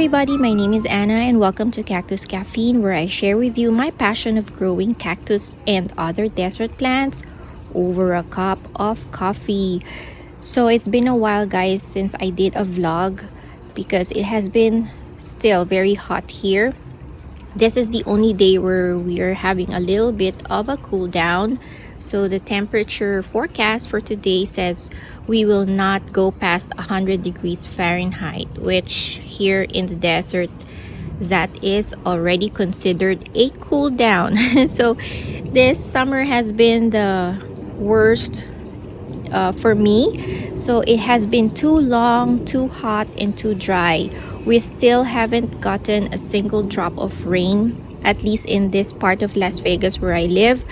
everybody, my name is Anna and welcome to Cactus Caffeine, where I share with you my passion of growing cactus and other desert plants over a cup of coffee. So it's been a while guys since I did a vlog because it has been still very hot here. This is the only day where we are having a little bit of a cool down. So the temperature forecast for today says we will not go past 100 degrees Fahrenheit, which here in the desert that is already considered a cool down. So this summer has been the worst for me. So it has been too long, too hot, and too dry. We still haven't gotten a single drop of rain, at least in this part of Las Vegas where I live.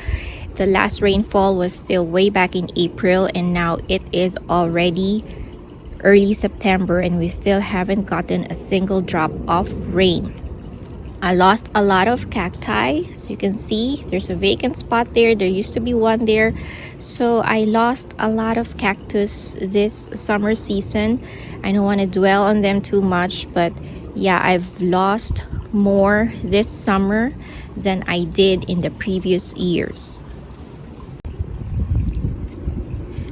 The last rainfall was still way back in April, and now it is already early September and we still haven't gotten a single drop of rain. I lost a lot of cacti. So you can see there's a vacant spot there. There used to be one there. So I lost a lot of cactus this summer season. I don't want to dwell on them too much, but yeah, I've lost more this summer than I did in the previous years.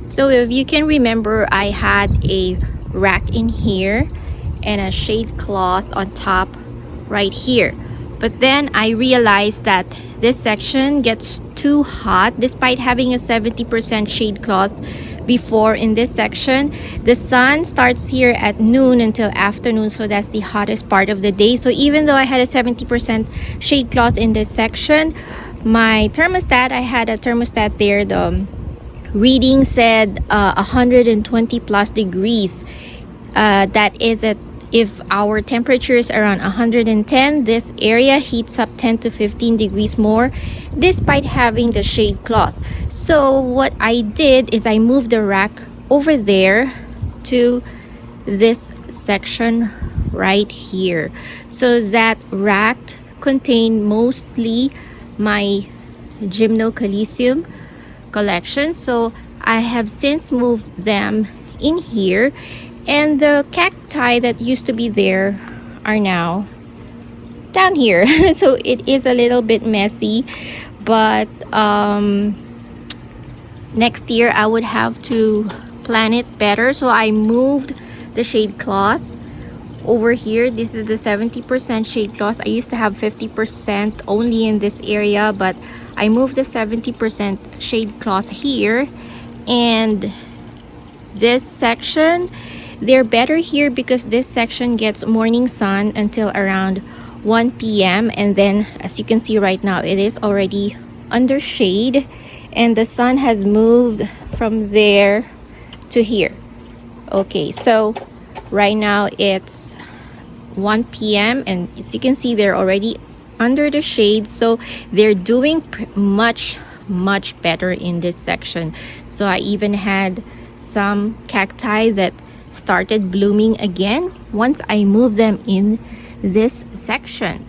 So if you can remember, I had a rack in here and a shade cloth on top right here. But then I realized that this section gets too hot despite having a 70% shade cloth before in this section. The sun starts here at noon until afternoon, so that's the hottest part of the day. So even though I had a 70% shade cloth in this section, my thermostat, I had a thermostat there, the reading said 120 plus degrees. That is if our temperature is around 110, this area heats up 10 to 15 degrees more despite having the shade cloth. So what I did is I moved the rack over there to this section right here. So that rack contained mostly my Gymnocalycium collection. So I have since moved them in here, and the cacti that used to be there are now down here. So it is a little bit messy, but next year I would have to plan it better. So I moved the shade cloth over here. This is the 70% shade cloth. I used to have 50% only in this area, but I moved the 70% shade cloth here. And this section, they're better here because this section gets morning sun until around 1 p.m. and then as you can see right now, it is already under shade and the sun has moved from there to here. Okay, so right now it's 1 p.m. and as you can see, they're already under the shade. So they're doing much better in this section. So I even had some cacti that started blooming again once I moved them in this section.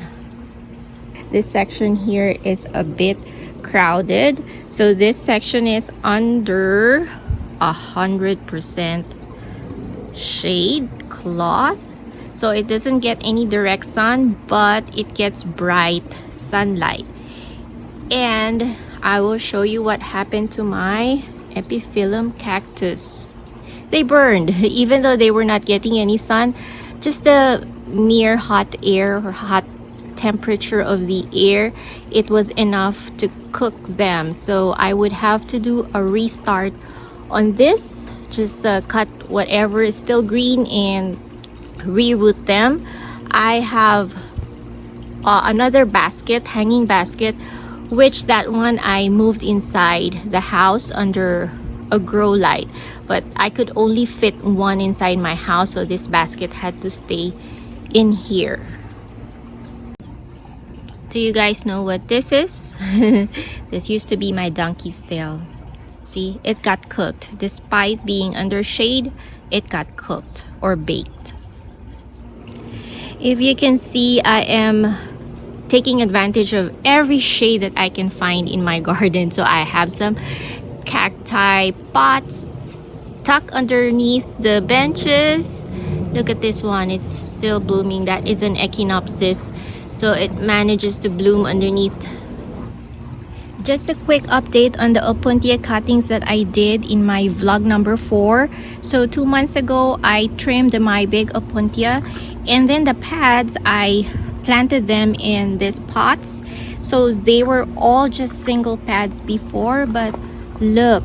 This section here is a bit crowded, so this section is under 100% shade cloth, so it doesn't get any direct sun, but it gets bright sunlight. And I will show you what happened to my epiphyllum cactus. They burned even though they were not getting any sun. Just the mere hot air or hot temperature of the air, it was enough to cook them. So I would have to do a restart on this, just cut whatever is still green and reroot them. I have another basket, hanging basket, which that one I moved inside the house under a grow light, but I could only fit one inside my house, so this basket had to stay in here. Do you guys know what this is? This used to be my donkey's tail. See, it got cooked. Despite being under shade, it got cooked or baked. If you can see, I am taking advantage of every shade that I can find in my garden. So I have some cacti pots tucked underneath the benches. Look at this one, it's still blooming. That is an echinopsis, so it manages to bloom underneath. Just a quick update on the opuntia cuttings that I did in my vlog number 4. So 2 months ago, I trimmed my big opuntia, and then the pads, I planted them in these pots. So they were all just single pads before, but look,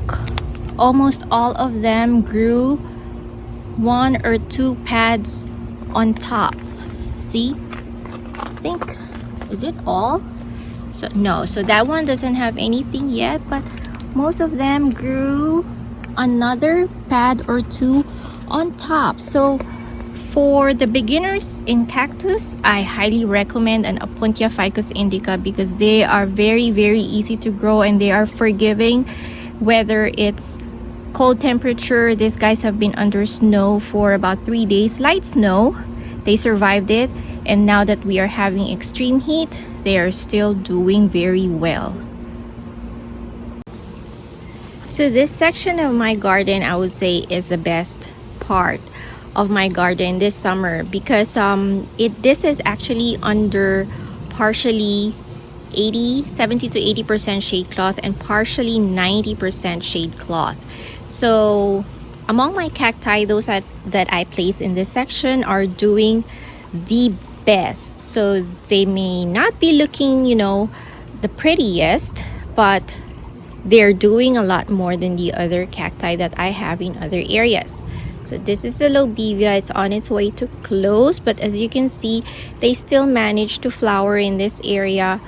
almost all of them grew 1 or 2 pads on top. See? I think, is it all? So no, so that one doesn't have anything yet, but most of them grew another pad or 2 on top. So for the beginners in cactus, I highly recommend an opuntia ficus indica because they are very easy to grow and they are forgiving. Whether it's cold temperature, these guys have been under snow for about 3 days, light snow, they survived it, and now that we are having extreme heat, they are still doing very well. So this section of my garden, I would say, is the best part of my garden this summer because this is actually under partially 70 to 80% shade cloth and partially 90% shade cloth. So among my cacti, those that I place in this section are doing the best. So they may not be looking, you know, the prettiest, but they're doing a lot more than the other cacti that I have in other areas. So this is the lobevia. It's on its way to close, but as you can see, they still manage to flower in this area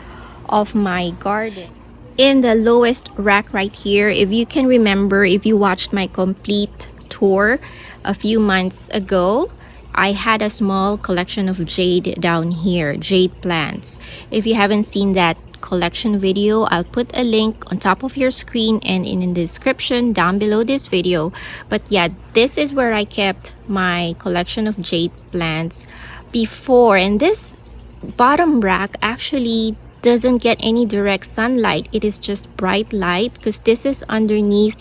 of my garden. In the lowest rack right here, if you can remember, if you watched my complete tour a few months ago, I had a small collection of jade down here, jade plants. If you haven't seen that collection video, I'll put a link on top of your screen and in the description down below this video. But yeah, this is where I kept my collection of jade plants before, and this bottom rack actually doesn't get any direct sunlight. It is just bright light because this is underneath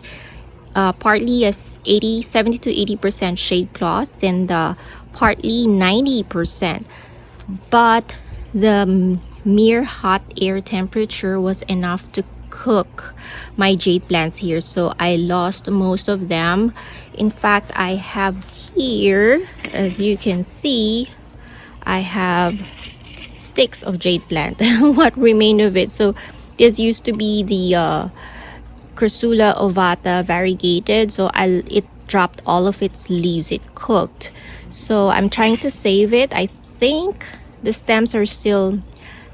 partly a 70 to 80% shade cloth and the partly 90%, but the mere hot air temperature was enough to cook my jade plants here, so I lost most of them. In fact, I have here, as you can see, I have sticks of jade plant what remained of it. So this used to be the Crassula ovata variegated, so it dropped all of its leaves, it cooked. So I'm trying to save it. I think the stems are still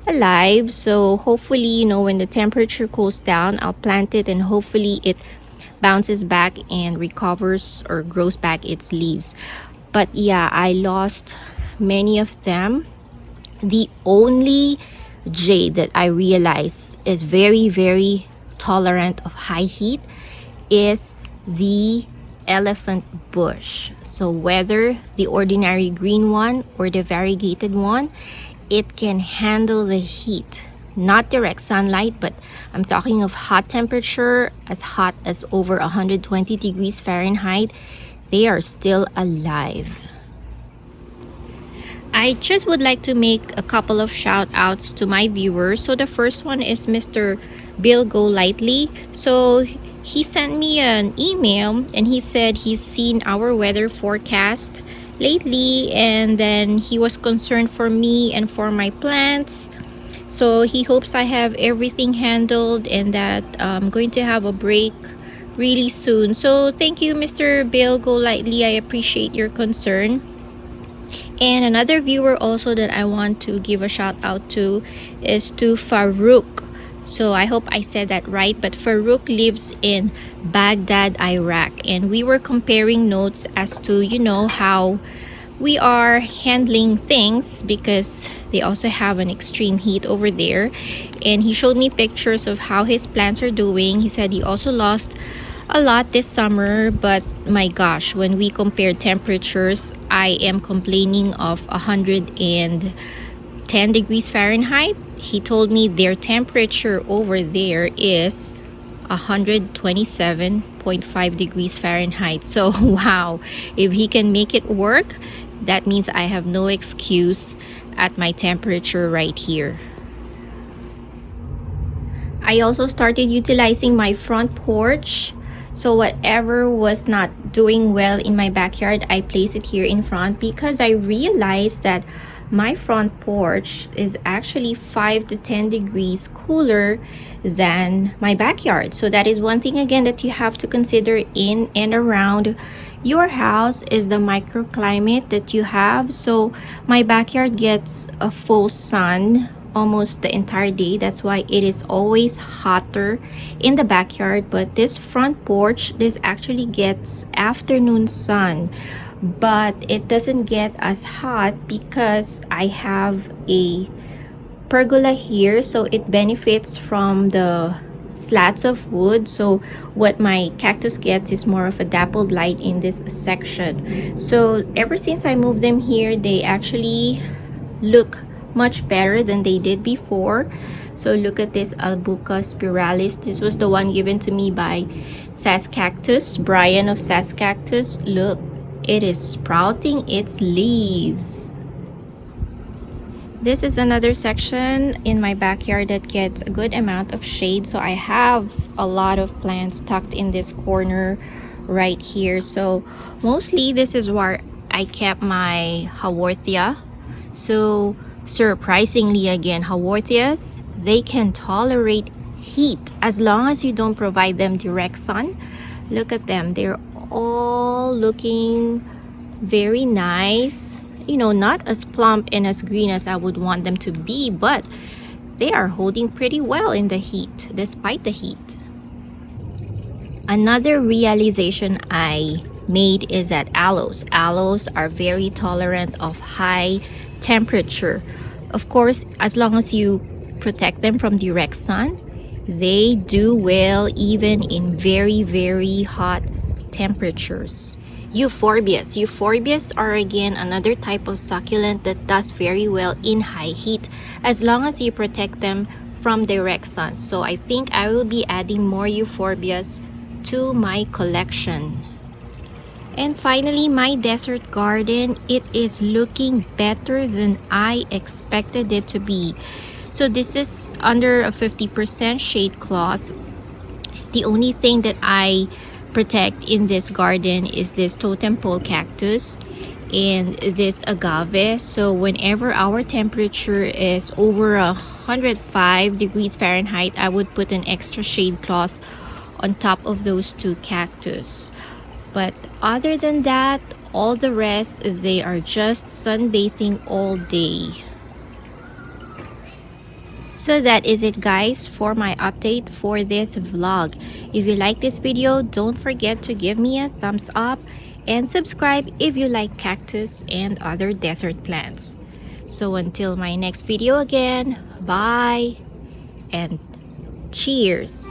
alive, so hopefully, you know, when the temperature cools down, I'll plant it and hopefully it bounces back and recovers or grows back its leaves. But yeah, I lost many of them. The only jade that I realize is very tolerant of high heat is the elephant bush. So whether the ordinary green one or the variegated one, it can handle the heat. Not direct sunlight, but I'm talking of hot temperature, as hot as over 120 degrees Fahrenheit. They are still alive. I just would like to make a couple of shout outs to my viewers. So the first one is Mr. Bill Go Lightly. So he sent me an email and he said he's seen our weather forecast lately, and then he was concerned for me and for my plants. So he hopes I have everything handled and that I'm going to have a break really soon. So thank you, Mr. Bill Go Lightly. I appreciate your concern. And another viewer also that I want to give a shout out to is to Farouk. So I hope I said that right, but Farouk lives in Baghdad, Iraq, and we were comparing notes as to, you know, how we are handling things because they also have an extreme heat over there. And he showed me pictures of how his plants are doing. He said he also lost a lot this summer, but my gosh, when we compare temperatures, I am complaining of 110 degrees Fahrenheit. He told me their temperature over there is 127.5 degrees Fahrenheit. So wow, if he can make it work, That means I have no excuse at my temperature right here. I also started utilizing my front porch. So whatever was not doing well in my backyard, I place it here in front because I realized that my front porch is actually 5 to 10 degrees cooler than my backyard. So that is one thing again that you have to consider in and around your house is the microclimate that you have. So my backyard gets a full sun almost the entire day. That's why it is always hotter in the backyard. But this front porch, this actually gets afternoon sun, but it doesn't get as hot because I have a pergola here, so it benefits from the slats of wood. So what my cactus gets is more of a dappled light in this section. So ever since I moved them here, they actually look much better than they did before. So look at this Albuca spiralis. This was the one given to me by Cactus, Brian of Cactus. Look, it is sprouting its leaves. This is another section in my backyard that gets a good amount of shade. So I have a lot of plants tucked in this corner right here. So mostly this is where I kept my haworthia. So surprisingly again, haworthias, they can tolerate heat as long as you don't provide them direct sun. Look at them, they're all looking very nice. You know, not as plump and as green as I would want them to be, but they are holding pretty well in the heat, despite the heat. Another realization I made is that aloes are very tolerant of high temperature. Of course, as long as you protect them from direct sun, they do well even in very hot temperatures. Euphorbias are again another type of succulent that does very well in high heat as long as you protect them from direct sun. So I think I will be adding more euphorbias to my collection. And finally, my desert garden, it is looking better than I expected it to be. So this is under a 50% shade cloth. The only thing that I protect in this garden is this totem pole cactus and this agave. So whenever our temperature is over 105 degrees Fahrenheit, I would put an extra shade cloth on top of those two cactus. But other than that, all the rest, they are just sunbathing all day. So that is it guys for my update for this vlog. If you like this video, don't forget to give me a thumbs up and subscribe if you like cactus and other desert plants. So until my next video again, bye and cheers.